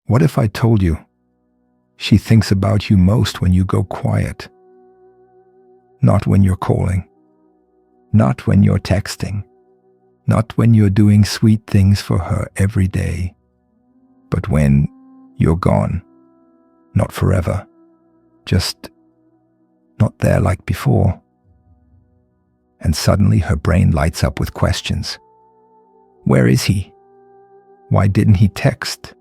What if I told you she thinks about you most when you go quiet? Not when you're calling, not when you're texting, not when you're doing sweet things for her every day, but when you're gone. Not forever, just not there like before. And suddenly her brain lights up with questions. Where is he? Why didn't he text?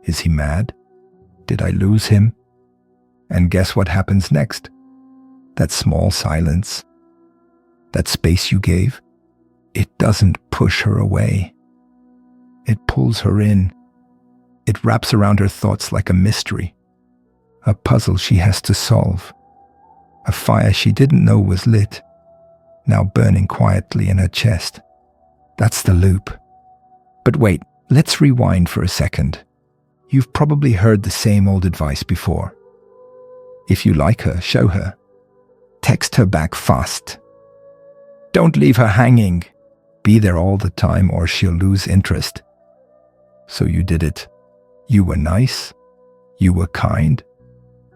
Is he mad? Did I lose him? And guess what happens next? That small silence, that space you gave, it doesn't push her away. It pulls her in. It wraps around her thoughts like a mystery, a puzzle she has to solve, a fire she didn't know was lit, now burning quietly in her chest. That's the loop. But wait, let's rewind for a second. You've probably heard the same old advice before. If you like her, show her. Text her back fast. Don't leave her hanging. Be there all the time or she'll lose interest. So you did it. You were nice. You were kind.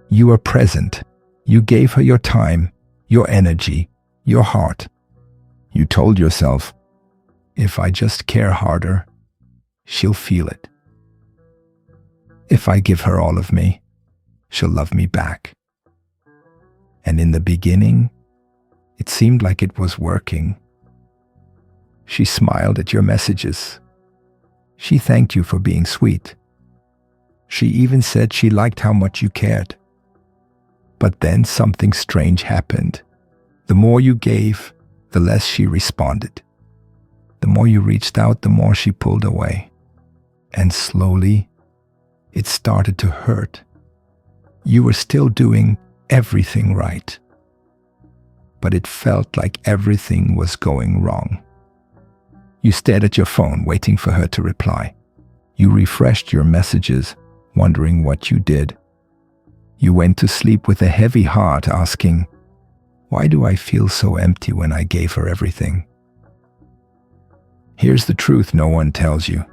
You were present. You gave her your time, your energy, your heart. You told yourself, if I just care harder, she'll feel it. If I give her all of me, she'll love me back. And in the beginning, it seemed like it was working. She smiled at your messages. She thanked you for being sweet. She even said she liked how much you cared. But then something strange happened. The more you gave, the less she responded. The more you reached out, the more she pulled away. And slowly, it started to hurt. You were still doing everything right, but it felt like everything was going wrong. You stared at your phone, waiting for her to reply. You refreshed your messages, wondering what you did. You went to sleep with a heavy heart, asking, why do I feel so empty when I gave her everything? Here's the truth no one tells you.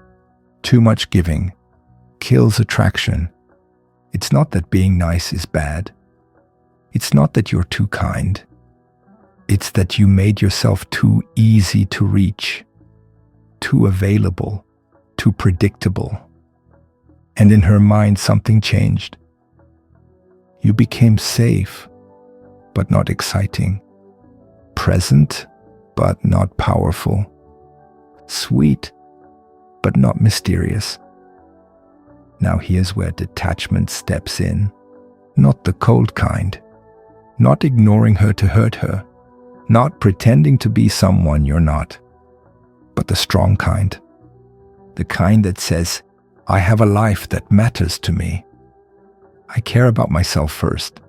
Too much giving kills attraction. It's not that being nice is bad. It's not that you're too kind. It's that you made yourself too easy to reach, too available, too predictable. And in her mind, something changed. You became safe, but not exciting. Present, but not powerful. Sweet, but not mysterious. Now here's where detachment steps in. Not the cold kind. Not ignoring her to hurt her. Not pretending to be someone you're not. But the strong kind. The kind that says, I have a life that matters to me. I care about myself first.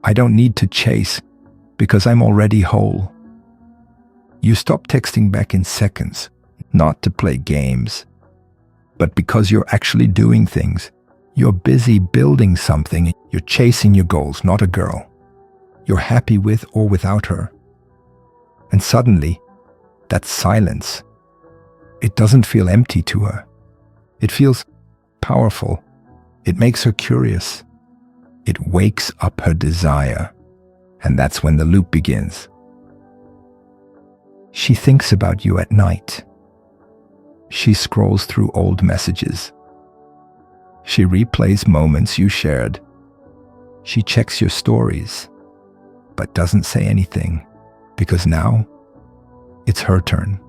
I don't need to chase because I'm already whole. You stop texting back in seconds, not to play games, but because you're actually doing things. You're busy building something. You're chasing your goals, not a girl. You're happy with or without her. And suddenly, that silence, it doesn't feel empty to her. It feels powerful. It makes her curious. It wakes up her desire. And that's when the loop begins. She thinks about you at night. She scrolls through old messages. She replays moments you shared. She checks your stories, but doesn't say anything, because now it's her turn.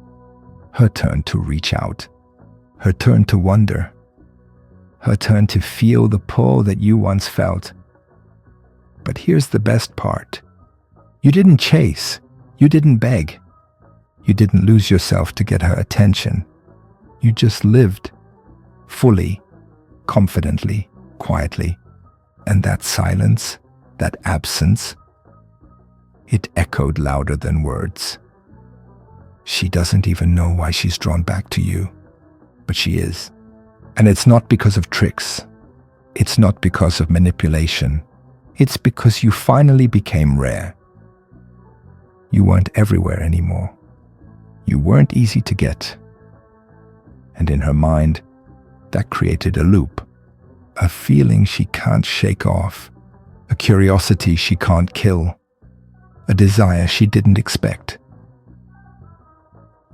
Her turn to reach out. Her turn to wonder. Her turn to feel the pull that you once felt. But here's the best part. You didn't chase. You didn't beg. You didn't lose yourself to get her attention. You just lived, fully, confidently, quietly. And that silence, that absence, it echoed louder than words. She doesn't even know why she's drawn back to you, but she is. And it's not because of tricks. It's not because of manipulation. It's because you finally became rare. You weren't everywhere anymore. You weren't easy to get. And in her mind, That created a loop, a feeling she can't shake off, a curiosity she can't kill, a desire she didn't expect.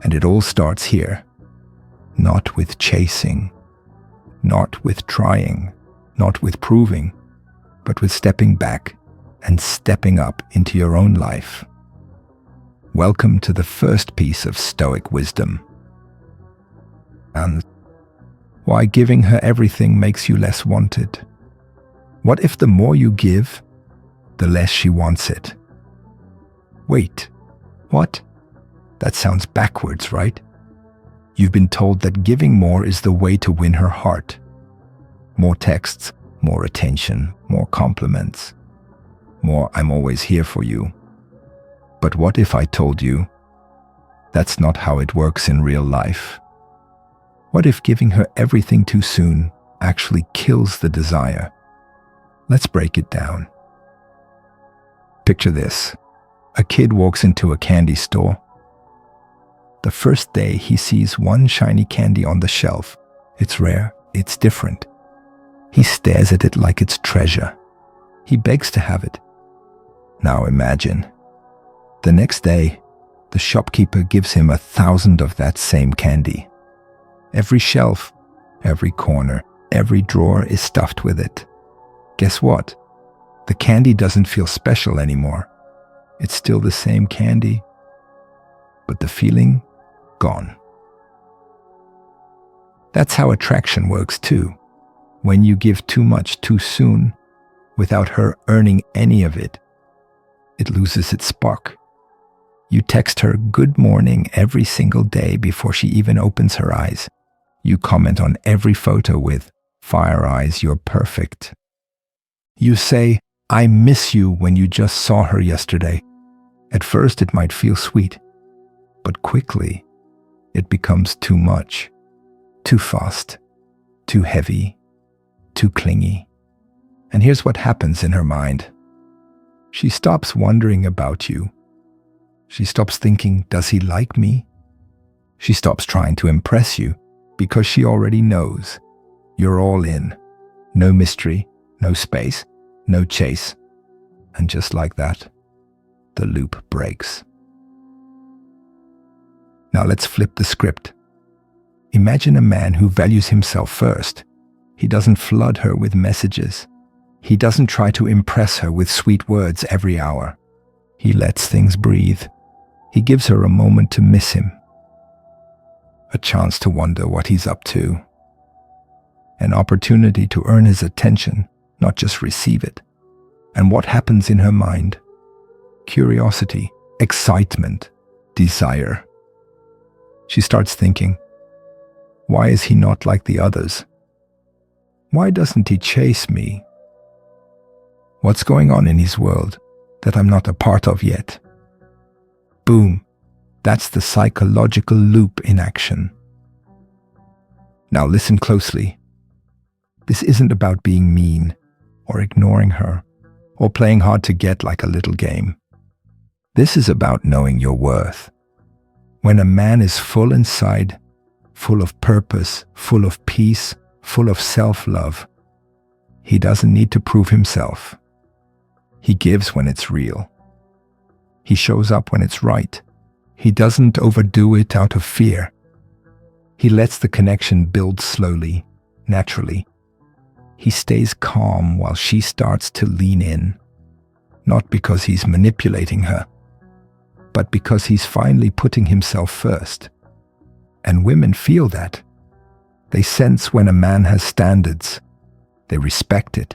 And it all starts here, not with chasing, not with trying, not with proving, but with stepping back and stepping up into your own life. Welcome to the first piece of Stoic wisdom. And why giving her everything makes you less wanted. What if the more you give, the less she wants it? Wait, what? That sounds backwards, right? You've been told that giving more is the way to win her heart. More texts, more attention, more compliments, more "I'm always here for you." But what if I told you that's not how it works in real life? What if giving her everything too soon actually kills the desire? Let's break it down. Picture this. A kid walks into a candy store. The first day he sees one shiny candy on the shelf. It's rare, it's different. He stares at it like it's treasure. He begs to have it. Now imagine. The next day, the shopkeeper gives him 1,000 of that same candy. Every shelf, every corner, every drawer is stuffed with it. Guess what? The candy doesn't feel special anymore. It's still the same candy, but the feeling, gone. That's how attraction works too. When you give too much too soon, without her earning any of it, it loses its spark. You text her "good morning" every single day before she even opens her eyes. You comment on every photo with "fire eyes, you're perfect." You say "I miss you" when you just saw her yesterday. At first it might feel sweet, but quickly it becomes too much, too fast, too heavy, too clingy. And here's what happens in her mind. She stops wondering about you. She stops thinking, "Does he like me?" She stops trying to impress you because she already knows you're all in. No mystery, no space, no chase. And just like that, the loop breaks. Now let's flip the script. Imagine a man who values himself first. He doesn't flood her with messages. He doesn't try to impress her with sweet words every hour. He lets things breathe. He gives her a moment to miss him, a chance to wonder what he's up to, an opportunity to earn his attention, not just receive it. And what happens in her mind? Curiosity, excitement, desire. She starts thinking, why is he not like the others? Why doesn't he chase me? What's going on in his world that I'm not a part of yet? Boom. That's the psychological loop in action. Now listen closely. This isn't about being mean or ignoring her or playing hard to get like a little game. This is about knowing your worth. When a man is full inside, full of purpose, full of peace, full of self-love, he doesn't need to prove himself. He gives when it's real. He shows up when it's right. He doesn't overdo it out of fear. He lets the connection build slowly, naturally. He stays calm while she starts to lean in, not because he's manipulating her, but because he's finally putting himself first. And women feel that. They sense when a man has standards. They respect it.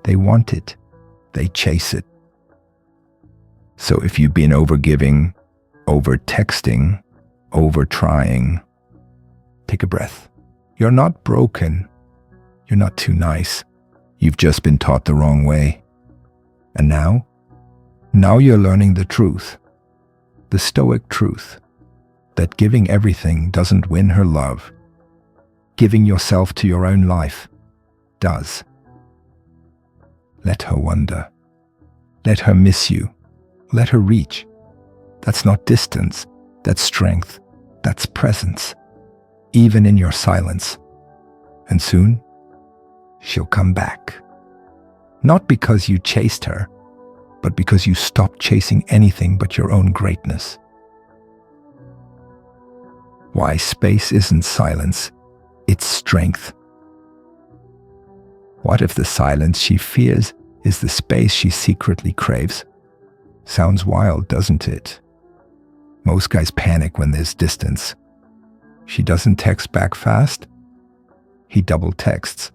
They want it. They chase it. So if you've been overgiving, over-texting, over-trying, take a breath. You're not broken. You're not too nice. You've just been taught the wrong way. And now you're learning the truth. The Stoic truth. That giving everything doesn't win her love. Giving yourself to your own life does. Let her wonder. Let her miss you. Let her reach. That's not distance. That's strength. That's presence. Even in your silence. And soon, she'll come back. Not because you chased her, but because you stopped chasing anything but your own greatness. Why space isn't silence, it's strength. What if the silence she fears is the space she secretly craves? Sounds wild, doesn't it? Most guys panic when there's distance. She doesn't text back fast. He double texts.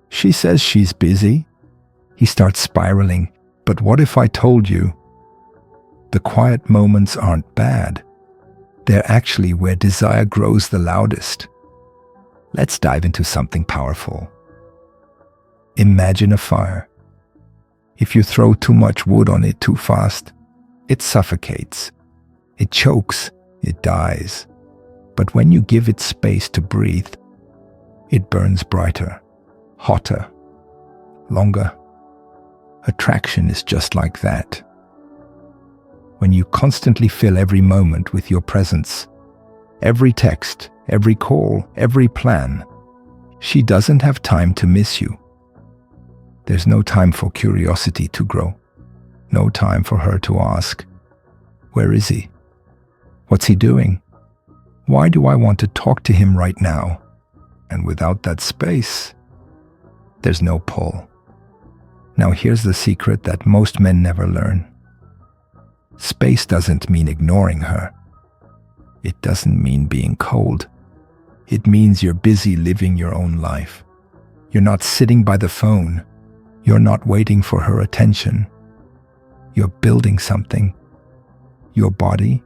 She says she's busy. He starts spiraling. But what if I told you? The quiet moments aren't bad. They're actually where desire grows the loudest. Let's dive into something powerful. Imagine a fire. If you throw too much wood on it too fast, it suffocates. It chokes. It dies. But when you give it space to breathe, it burns brighter, hotter, longer. Attraction is just like that. When you constantly fill every moment with your presence, every text, every call, every plan, she doesn't have time to miss you. There's no time for curiosity to grow. No time for her to ask, where is he? What's he doing? Why do I want to talk to him right now? And without that space, there's no pull. Now here's the secret that most men never learn. Space doesn't mean ignoring her. It doesn't mean being cold. It means you're busy living your own life. You're not sitting by the phone. You're not waiting for her attention. You're building something. Your body,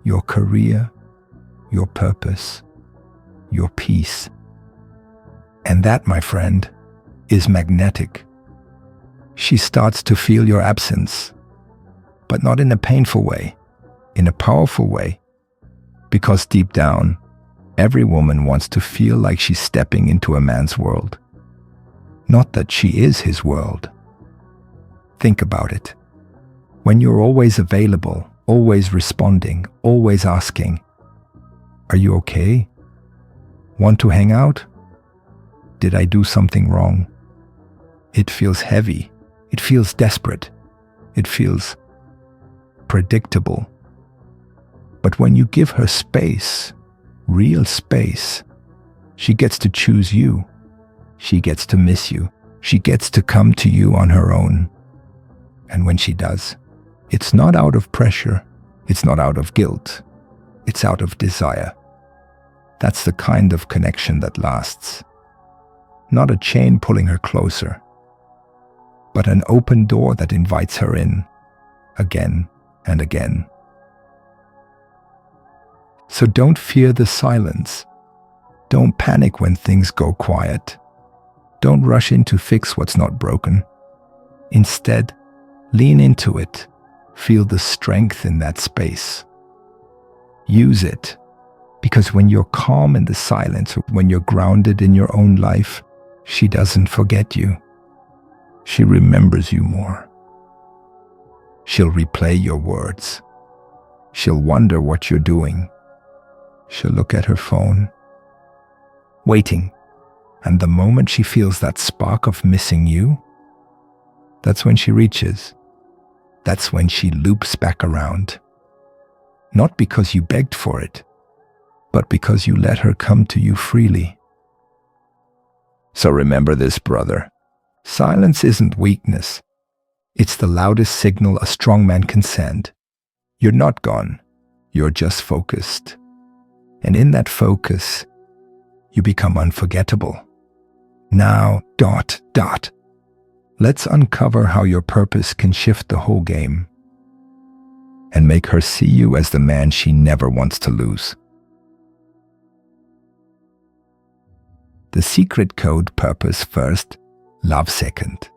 your career, your purpose, your peace. And that, my friend, is magnetic. She starts to feel your absence, but not in a painful way, in a powerful way. Because deep down, every woman wants to feel like she's stepping into a man's world. Not that she is his world. Think about it. When you're always available, always responding, always asking, "Are you okay? Want to hang out? Did I do something wrong?" It feels heavy. It feels desperate. It feels predictable. But when you give her space, real space, she gets to choose you. She gets to miss you. She gets to come to you on her own. And when she does, it's not out of pressure. It's not out of guilt. It's out of desire. That's the kind of connection that lasts. Not a chain pulling her closer, but an open door that invites her in, again and again. So don't fear the silence. Don't panic when things go quiet. Don't rush in to fix what's not broken. Instead, lean into it. Feel the strength in that space. Use it, because when you're calm in the silence, when you're grounded in your own life, she doesn't forget you. She remembers you more. She'll replay your words. She'll wonder what you're doing. She'll look at her phone, waiting. And the moment she feels that spark of missing you, that's when she reaches. That's when she loops back around. Not because you begged for it, but because you let her come to you freely. So remember this, brother. Silence isn't weakness. It's the loudest signal a strong man can send. You're not gone. You're just focused. And in that focus, you become unforgettable. Now, ... Let's uncover how your purpose can shift the whole game and make her see you as the man she never wants to lose. The secret code: purpose first, love second.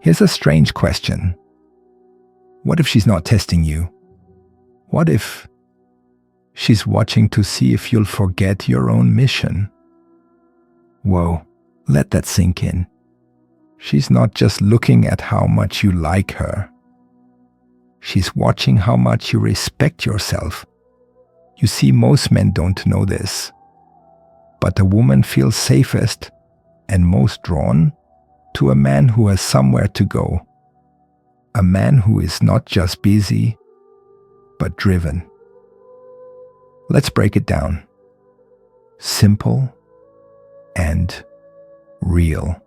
Here's a strange question. What if she's not testing you? What if she's watching to see if you'll forget your own mission? Whoa, let that sink in. She's not just looking at how much you like her. She's watching how much you respect yourself. You see, most men don't know this. But a woman feels safest and most drawn to a man who has somewhere to go. A man who is not just busy, but driven. Let's break it down. Simple and real.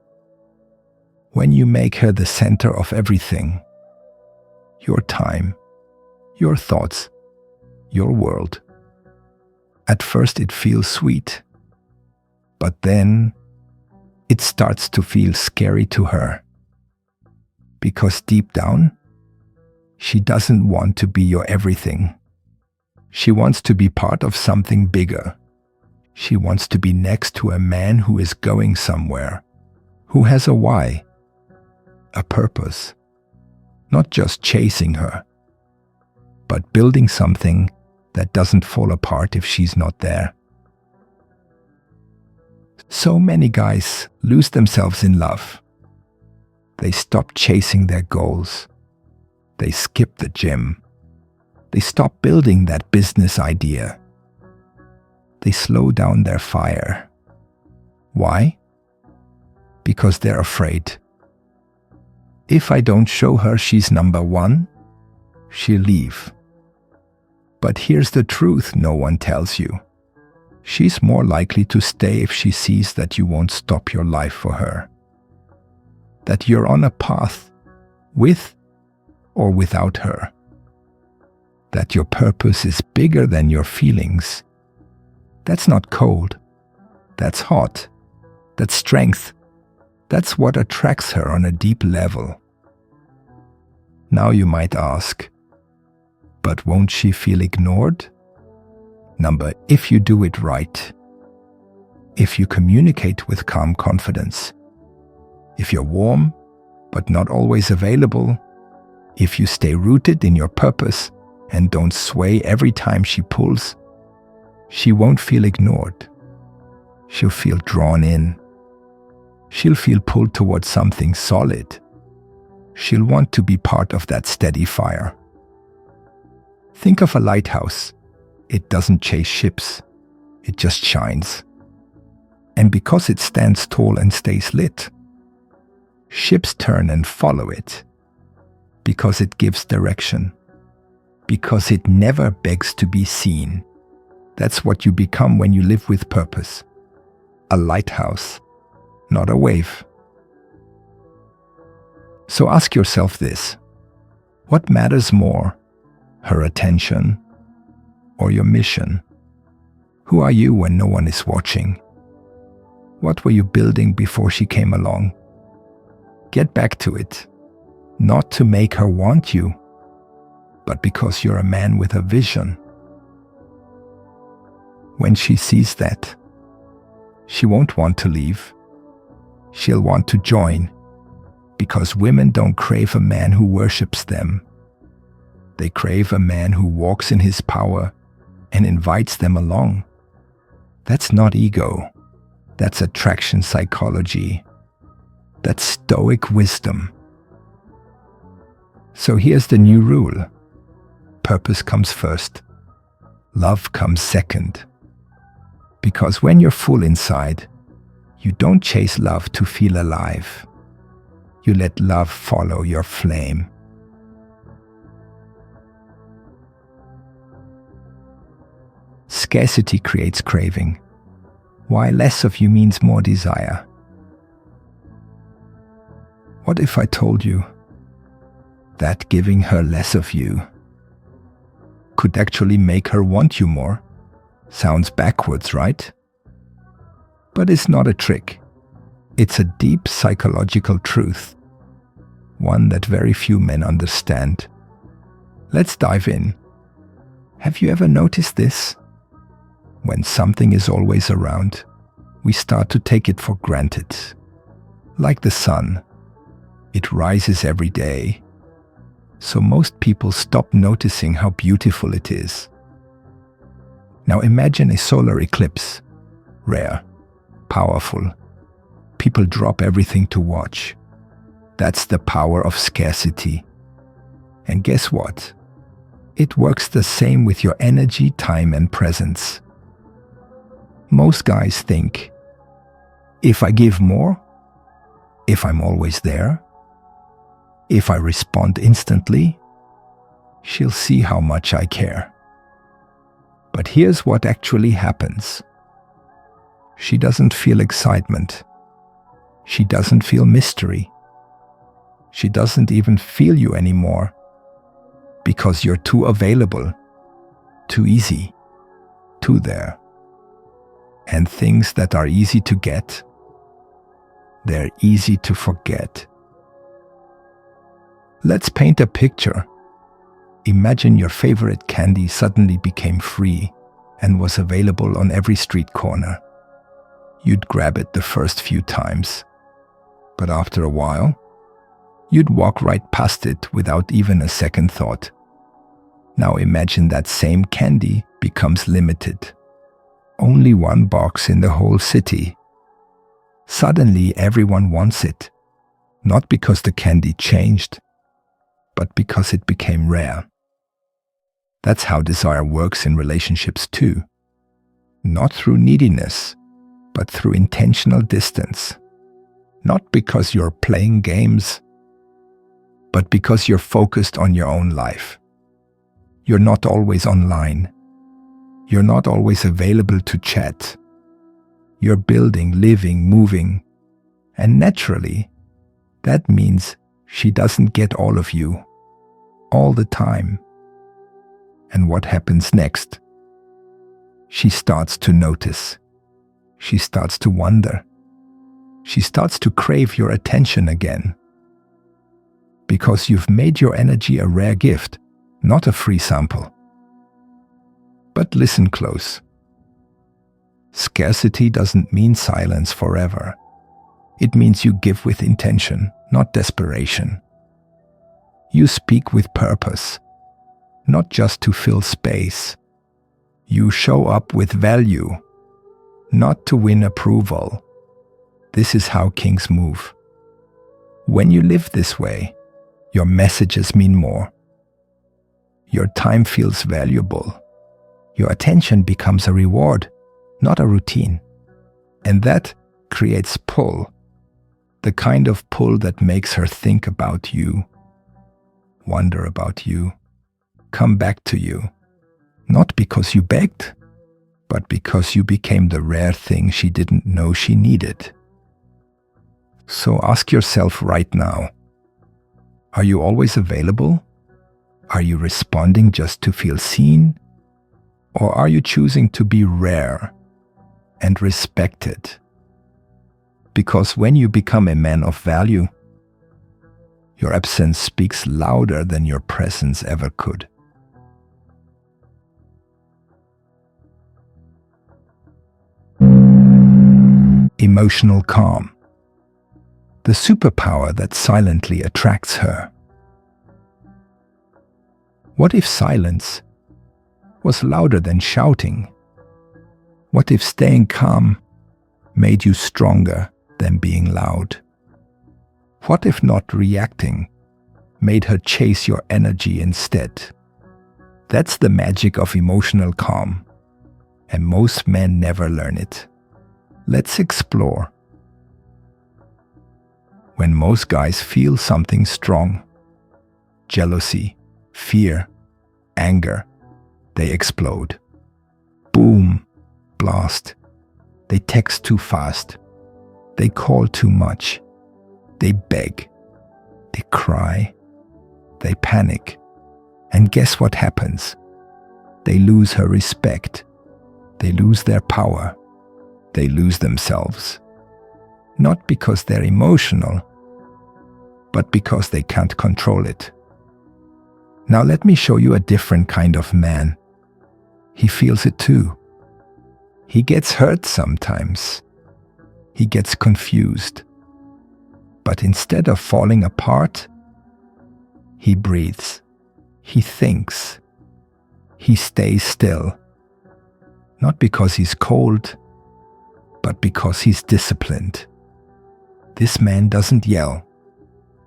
When you make her the center of everything, your time, your thoughts, your world, at first it feels sweet, but then it starts to feel scary to her. Because deep down, she doesn't want to be your everything. She wants to be part of something bigger. She wants to be next to a man who is going somewhere, who has a why, a purpose, not just chasing her, but building something that doesn't fall apart if she's not there. So many guys lose themselves in love. They stop chasing their goals. They skip the gym. They stop building that business idea. They slow down their fire. Why? Because they're afraid. If I don't show her she's number one, she'll leave. But here's the truth no one tells you. She's more likely to stay if she sees that you won't stop your life for her. That you're on a path with or without her. That your purpose is bigger than your feelings. That's not cold. That's hot. That's strength. That's what attracts her on a deep level. Now you might ask, but won't she feel ignored? Number, if you do it right, if you communicate with calm confidence, if you're warm but not always available, if you stay rooted in your purpose and don't sway every time she pulls, she won't feel ignored. She'll feel drawn in. She'll feel pulled towards something solid. She'll want to be part of that steady fire. Think of a lighthouse. It doesn't chase ships. It just shines. And because it stands tall and stays lit, ships turn and follow it. Because it gives direction. Because it never begs to be seen. That's what you become when you live with purpose. A lighthouse, not a wave. So ask yourself this. What matters more, her attention or your mission? Who are you when no one is watching? What were you building before she came along? Get back to it. Not to make her want you, but because you're a man with a vision. When she sees that, she won't want to leave. She'll want to join, because women don't crave a man who worships them. They crave a man who walks in his power and invites them along. That's not ego. That's attraction psychology. That's Stoic wisdom. So here's the new rule. Purpose comes first. Love comes second. Because when you're full inside, you don't chase love to feel alive. You let love follow your flame. Scarcity creates craving. Why less of you means more desire? What if I told you that giving her less of you could actually make her want you more? Sounds backwards, right? But it's not a trick. It's a deep psychological truth, one that very few men understand. Let's dive in. Have you ever noticed this? When something is always around, we start to take it for granted. Like the sun, it rises every day. So most people stop noticing how beautiful it is. Now imagine a solar eclipse. Rare, powerful. People drop everything to watch. That's the power of scarcity. And guess what? It works the same with your energy, time, and presence. Most guys think, if I give more, if I'm always there, if I respond instantly, she'll see how much I care. But here's what actually happens. She doesn't feel excitement. She doesn't feel mystery. She doesn't even feel you anymore because you're too available, too easy, too there. And things that are easy to get, they're easy to forget. Let's paint a picture. Imagine your favorite candy suddenly became free and was available on every street corner. You'd grab it the first few times, but after a while, you'd walk right past it without even a second thought. Now imagine that same candy becomes limited. Only one box in the whole city. Suddenly everyone wants it, not because the candy changed, but because it became rare. That's how desire works in relationships too. Not through neediness, but through intentional distance. Not because you're playing games, but because you're focused on your own life. You're not always online. You're not always available to chat. You're building, living, moving. And naturally, that means she doesn't get all of you, all the time. And what happens next? She starts to notice. She starts to wonder. She starts to crave your attention again. Because you've made your energy a rare gift, not a free sample. But listen close. Scarcity doesn't mean silence forever. It means you give with intention, not desperation. You speak with purpose, not just to fill space. You show up with value, not to win approval. This is how kings move. When you live this way, your messages mean more. Your time feels valuable. Your attention becomes a reward, not a routine. And that creates pull, the kind of pull that makes her think about you, wonder about you, come back to you. Not because you begged, but because you became the rare thing she didn't know she needed. So ask yourself right now, are you always available? Are you responding just to feel seen? Or are you choosing to be rare and respected? Because when you become a man of value, your absence speaks louder than your presence ever could. Emotional calm. The superpower that silently attracts her. What if silence was louder than shouting? What if staying calm made you stronger than being loud? What if not reacting made her chase your energy instead? That's the magic of emotional calm, and most men never learn it. Let's explore. When most guys feel something strong, jealousy, fear, anger, they explode. Boom, blast. They text too fast. They call too much. They beg. They cry. They panic. And guess what happens? They lose her respect. They lose their power. They lose themselves. Not because they're emotional, but because they can't control it. Now let me show you a different kind of man. He feels it too. He gets hurt sometimes. He gets confused. But instead of falling apart, he breathes. He thinks. He stays still. Not because he's cold, but because he's disciplined. This man doesn't yell.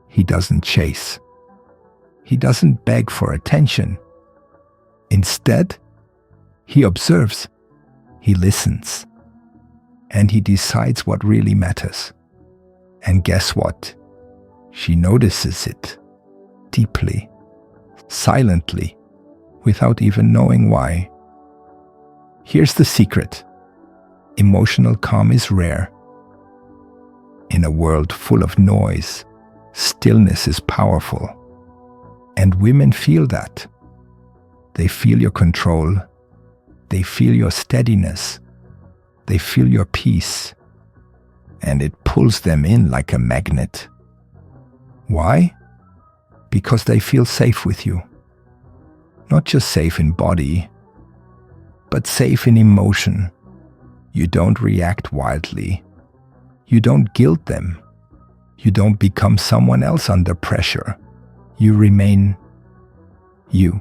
He doesn't chase. He doesn't beg for attention. Instead, he observes. He listens. and he decides what really matters. And guess what? She notices it deeply, silently, without even knowing why. Here's the secret. Emotional calm is rare. In a world full of noise, stillness is powerful. And women feel that. They feel your control. They feel your steadiness. They feel your peace. And it pulls them in like a magnet. Why? Because they feel safe with you. Not just safe in body, but safe in emotion. You don't react wildly. You don't guilt them. You don't become someone else under pressure. You remain you.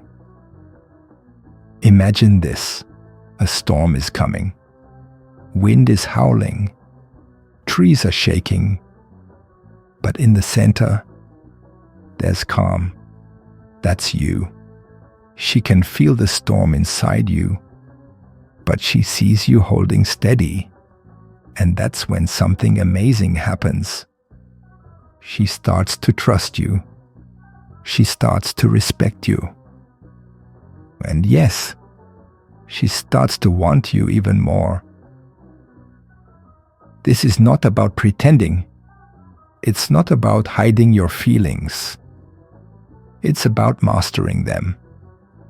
Imagine this. A storm is coming. Wind is howling. Trees are shaking. But in the center, there's calm. That's you. She can feel the storm inside you, but she sees you holding steady. And that's when something amazing happens. She starts to trust you. She starts to respect you. And yes, she starts to want you even more. This is not about pretending. It's not about hiding your feelings. It's about mastering them.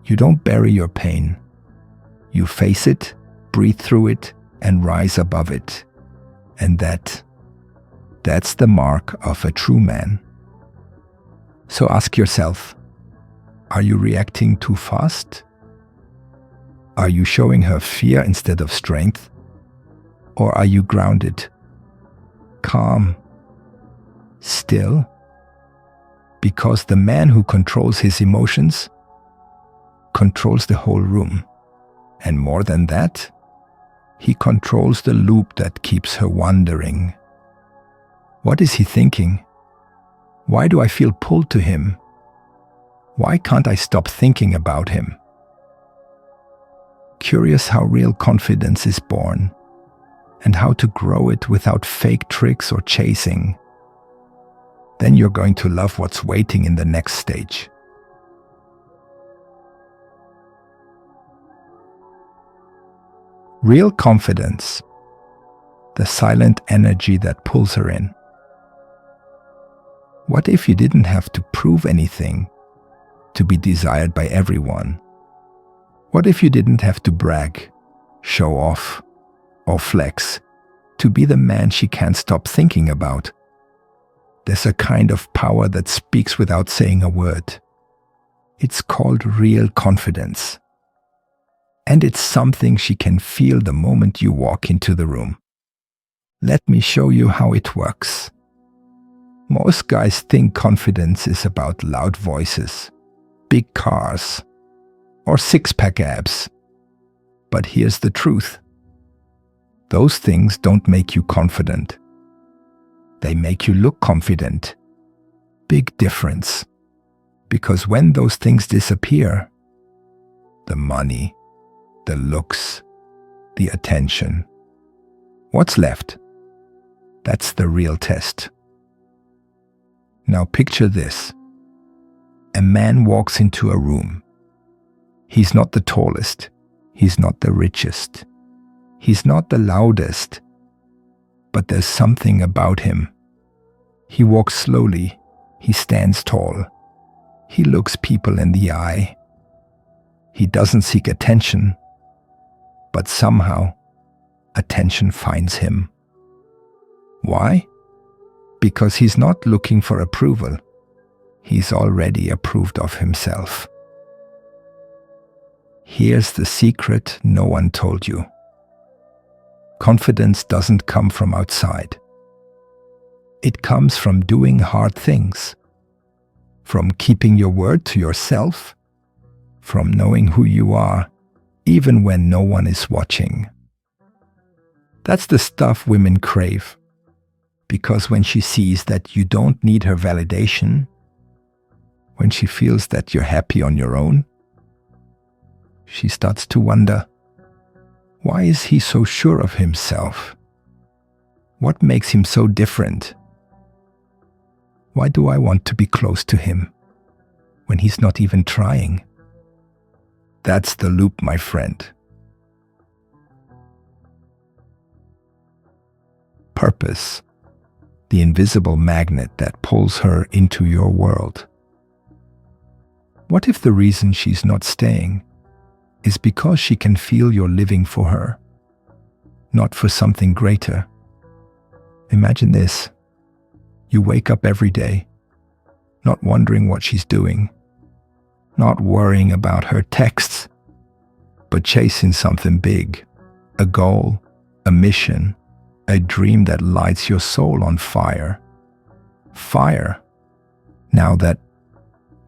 You don't bury your pain. You face it, breathe through it, and rise above it. And that's the mark of a true man. So ask yourself, are you reacting too fast? Are you showing her fear instead of strength? Or are you grounded, calm, still? Because the man who controls his emotions controls the whole room. And more than that, he controls the loop that keeps her wandering. What is he thinking? Why do I feel pulled to him? Why can't I stop thinking about him? Curious how real confidence is born, and how to grow it without fake tricks or chasing. Then you're going to love what's waiting in the next stage. Real confidence, the silent energy that pulls her in. What if you didn't have to prove anything to be desired by everyone? What if you didn't have to brag, show off, or flex to be the man she can't stop thinking about? There's a kind of power that speaks without saying a word. It's called real confidence. And it's something she can feel the moment you walk into the room. Let me show you how it works. Most guys think confidence is about loud voices, big cars, or six-pack abs. But here's the truth. Those things don't make you confident. They make you look confident. Big difference. Because when those things disappear, the money, the looks, the attention, what's left? That's the real test. Now picture this. A man walks into a room. He's not the tallest. He's not the richest. He's not the loudest. But there's something about him. He walks slowly. He stands tall. He looks people in the eye. He doesn't seek attention. But somehow, attention finds him. Why? Because he's not looking for approval. He's already approved of himself. Here's the secret no one told you. Confidence doesn't come from outside. It comes from doing hard things, from keeping your word to yourself, from knowing who you are, even when no one is watching. That's the stuff women crave, because when she sees that you don't need her validation, when she feels that you're happy on your own, she starts to wonder, why is he so sure of himself? What makes him so different? Why do I want to be close to him when he's not even trying? That's the loop, my friend. Purpose, the invisible magnet that pulls her into your world. What if the reason she's not staying is because she can feel you're living for her, not for something greater? Imagine this. You wake up every day, not wondering what she's doing, not worrying about her texts, but chasing something big, a goal, a mission, a dream that lights your soul on fire. Fire. Now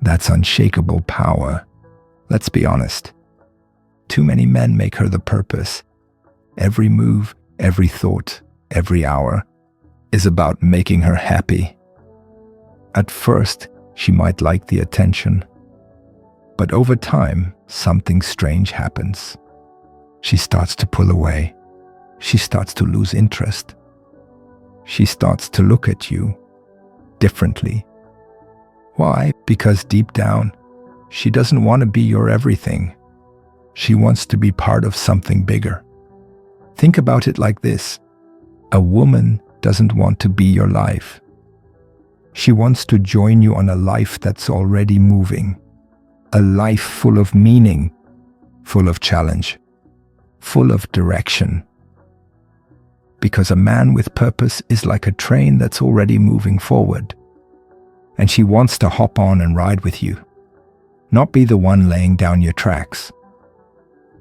that's unshakable power. Let's be honest. Too many men make her the purpose. Every move, every thought, every hour is about making her happy. At first, she might like the attention, but over time, something strange happens. She starts to pull away. She starts to lose interest. She starts to look at you differently. Why? Because deep down, she doesn't want to be your everything. She wants to be part of something bigger. Think about it like this. A woman doesn't want to be your life. She wants to join you on a life that's already moving. A life full of meaning, full of challenge, full of direction. Because a man with purpose is like a train that's already moving forward. And she wants to hop on and ride with you, not be the one laying down your tracks.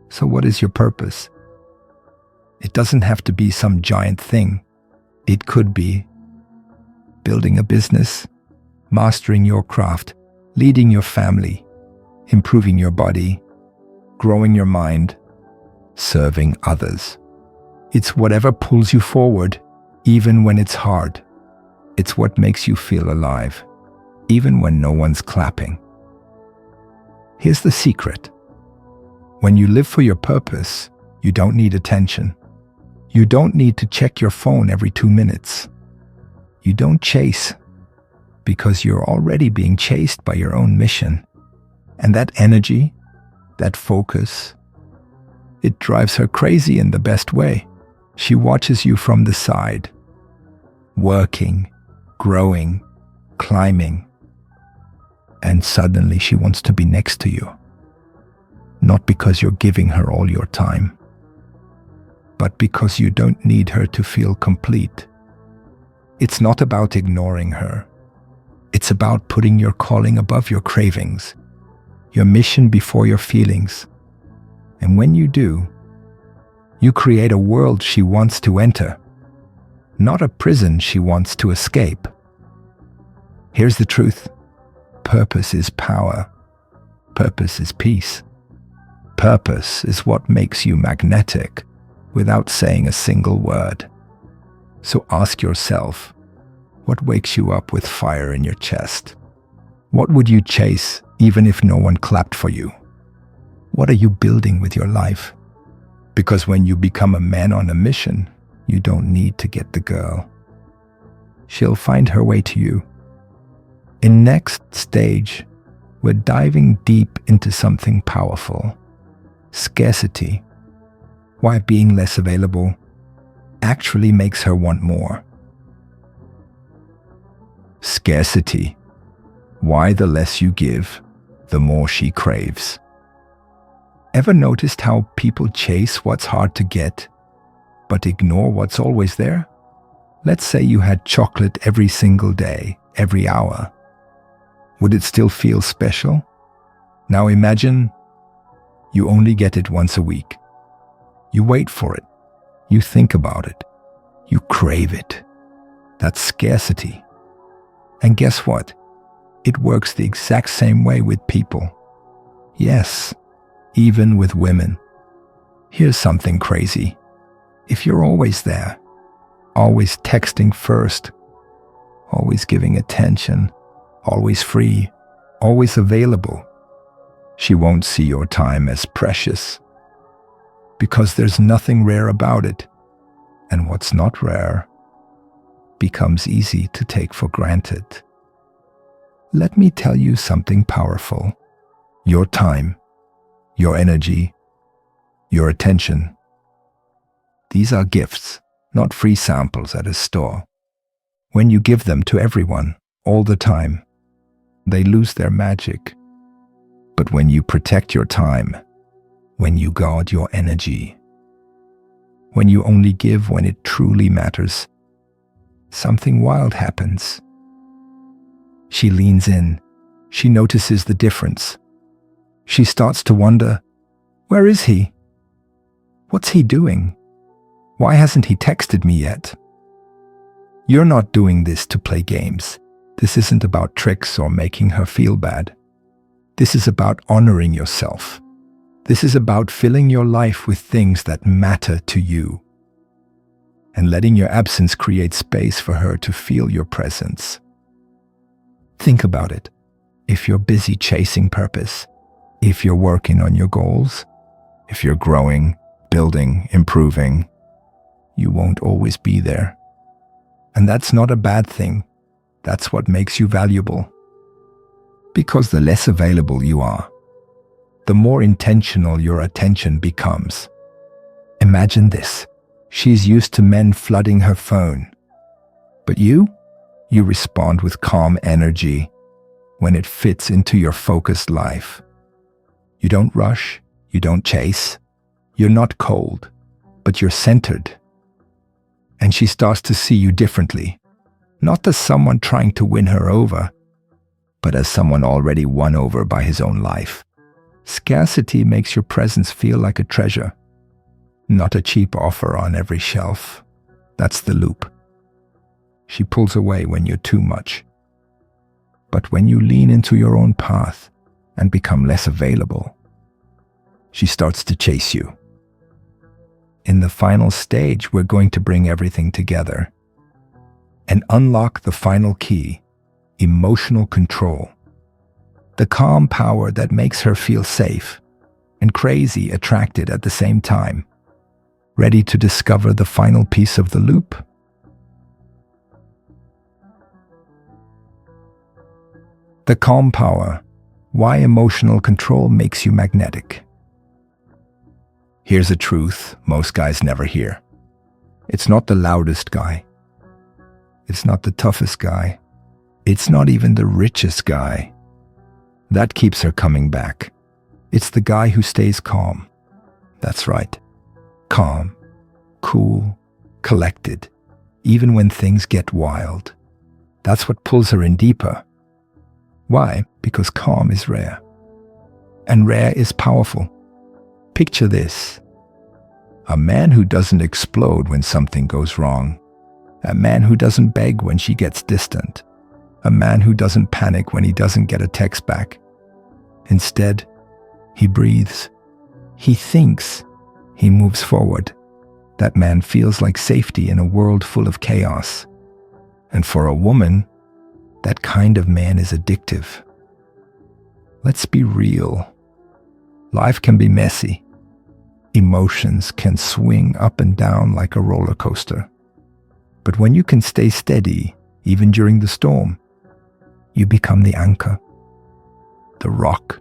So what is your purpose? It doesn't have to be some giant thing. It could be building a business, mastering your craft, leading your family, improving your body, growing your mind, serving others. It's whatever pulls you forward, even when it's hard. It's what makes you feel alive, even when no one's clapping. Here's the secret. When you live for your purpose, you don't need attention. You don't need to check your phone every 2 minutes. You don't chase because you're already being chased by your own mission. And that energy, that focus, it drives her crazy in the best way. She watches you from the side, working, growing, climbing, and suddenly she wants to be next to you. Not because you're giving her all your time, but because you don't need her to feel complete. It's not about ignoring her. It's about putting your calling above your cravings, your mission before your feelings. And when you do, you create a world she wants to enter, not a prison she wants to escape. Here's the truth. Purpose is power. Purpose is peace. Purpose is what makes you magnetic without saying a single word. So ask yourself, what wakes you up with fire in your chest? What would you chase even if no one clapped for you? What are you building with your life? Because when you become a man on a mission, you don't need to get the girl. She'll find her way to you. In next stage, we're diving deep into something powerful. Scarcity. Why being less available actually makes her want more. Scarcity. Why the less you give, the more she craves. Ever noticed how people chase what's hard to get, but ignore what's always there? Let's say you had chocolate every single day, every hour. Would it still feel special? Now imagine you only get it once a week. You wait for it. You think about it. You crave it. That's scarcity. And guess what? It works the exact same way with people. Yes, even with women. Here's something crazy. If you're always there, always texting first, always giving attention, always free, always available, she won't see your time as precious. Because there's nothing rare about it. And what's not rare becomes easy to take for granted. Let me tell you something powerful. Your time, your energy, your attention. These are gifts, not free samples at a store. When you give them to everyone, all the time, they lose their magic. But when you protect your time, when you guard your energy, when you only give when it truly matters, something wild happens. She leans in. She notices the difference. She starts to wonder, where is he? What's he doing? Why hasn't he texted me yet? You're not doing this to play games. This isn't about tricks or making her feel bad. This is about honoring yourself. This is about filling your life with things that matter to you and letting your absence create space for her to feel your presence. Think about it. If you're busy chasing purpose, if you're working on your goals, if you're growing, building, improving, you won't always be there. And that's not a bad thing. That's what makes you valuable. Because the less available you are, the more intentional your attention becomes. Imagine this. She's used to men flooding her phone. But you respond with calm energy when it fits into your focused life. You don't rush, you don't chase. You're not cold, but you're centered. And she starts to see you differently, not as someone trying to win her over, but as someone already won over by his own life. Scarcity makes your presence feel like a treasure, not a cheap offer on every shelf. That's the loop. She pulls away when you're too much. But when you lean into your own path and become less available, she starts to chase you. In the final stage, we're going to bring everything together and unlock the final key, emotional control. The calm power that makes her feel safe and crazy attracted at the same time. Ready to discover the final piece of the loop? The calm power. Why emotional control makes you magnetic. Here's a truth most guys never hear. It's not the loudest guy. It's not the toughest guy. It's not even the richest guy. That keeps her coming back. It's the guy who stays calm. That's right. Calm, cool, collected, even when things get wild. That's what pulls her in deeper. Why? Because calm is rare. And rare is powerful. Picture this. A man who doesn't explode when something goes wrong. A man who doesn't beg when she gets distant. A man who doesn't panic when he doesn't get a text back. Instead, he breathes. He thinks. He moves forward. That man feels like safety in a world full of chaos. And for a woman, that kind of man is addictive. Let's be real. Life can be messy. Emotions can swing up and down like a roller coaster. But when you can stay steady, even during the storm, you become the anchor, the rock,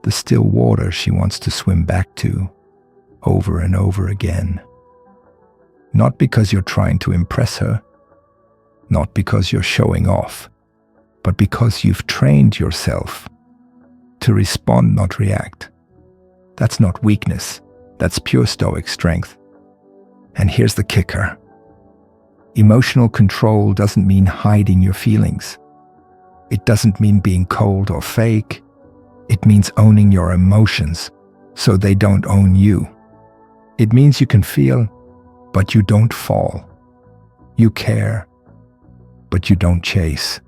the still water she wants to swim back to over and over again. Not because you're trying to impress her, not because you're showing off, but because you've trained yourself to respond, not react. That's not weakness. That's pure Stoic strength. And here's the kicker. Emotional control doesn't mean hiding your feelings. It doesn't mean being cold or fake. It means owning your emotions so they don't own you. It means you can feel, but you don't fall. You care, but you don't chase.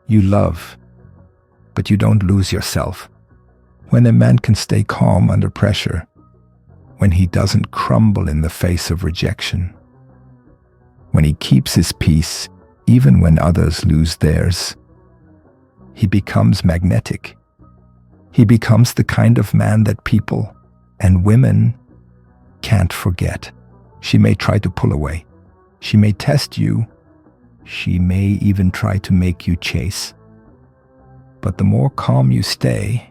You love, but you don't lose yourself. When a man can stay calm under pressure, when he doesn't crumble in the face of rejection, when he keeps his peace even when others lose theirs, he becomes magnetic. He becomes the kind of man that people and women can't forget. She may try to pull away. She may test you, She may even try to make you chase. But the more calm you stay,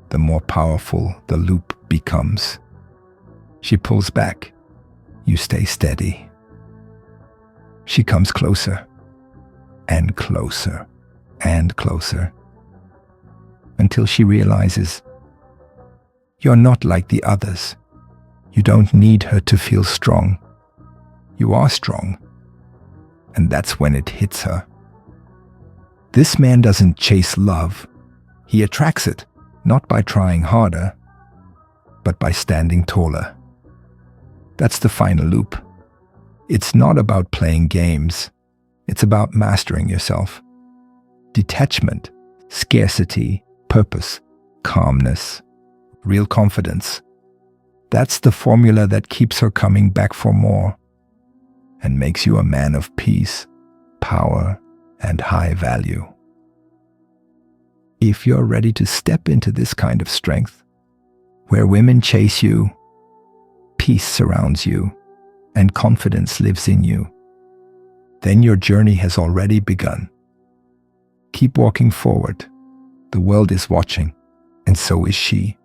the more powerful the loop becomes. She pulls back. You stay steady. She comes closer and closer and closer until she realizes you're not like the others. You don't need her to feel strong. You are strong. And that's when it hits her. This man doesn't chase love. He attracts it, not by trying harder, but by standing taller. That's the final loop. It's not about playing games. It's about mastering yourself. Detachment, scarcity, purpose, calmness, real confidence. That's the formula that keeps her coming back for more and makes you a man of peace, power, and high value. If you're ready to step into this kind of strength, where women chase you, peace surrounds you, and confidence lives in you, then your journey has already begun. Keep walking forward. The world is watching, and so is she.